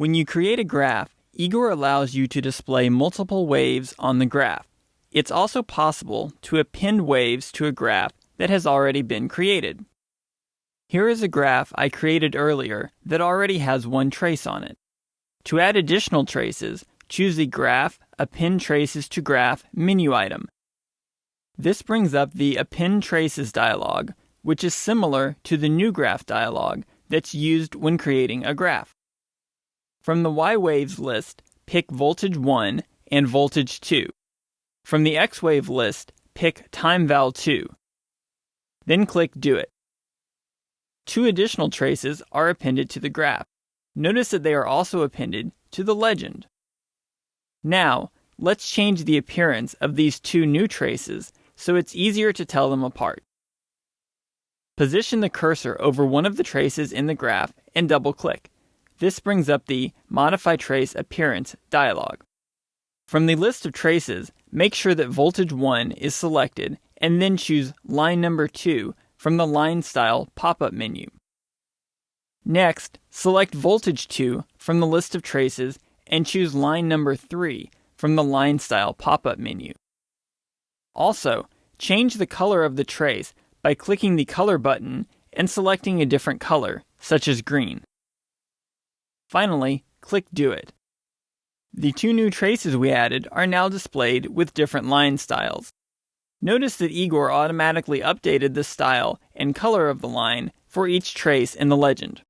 When you create a graph, IGOR allows you to display multiple waves on the graph. It's also possible to append waves to a graph that has already been created. Here is a graph I created earlier that already has one trace on it. To add additional traces, choose the Graph, Append Traces to Graph menu item. This brings up the Append Traces dialog, which is similar to the New Graph dialog that's used when creating a graph. From the Y-Waves list, pick Voltage 1 and Voltage 2. From the X-Wave list, pick Time Val 2. Then click Do It. 2 additional traces are appended to the graph. Notice that they are also appended to the legend. Now, let's change the appearance of these 2 new traces so it's easier to tell them apart. Position the cursor over one of the traces in the graph and double-click. This brings up the Modify Trace Appearance dialog. From the list of traces, make sure that Voltage 1 is selected and then choose Line Number 2 from the Line Style pop-up menu. Next, select Voltage 2 from the list of traces and choose Line Number 3 from the Line Style pop-up menu. Also, change the color of the trace by clicking the Color button and selecting a different color, such as green. Finally, click Do It. The 2 new traces we added are now displayed with different line styles. Notice that IGOR automatically updated the style and color of the line for each trace in the legend.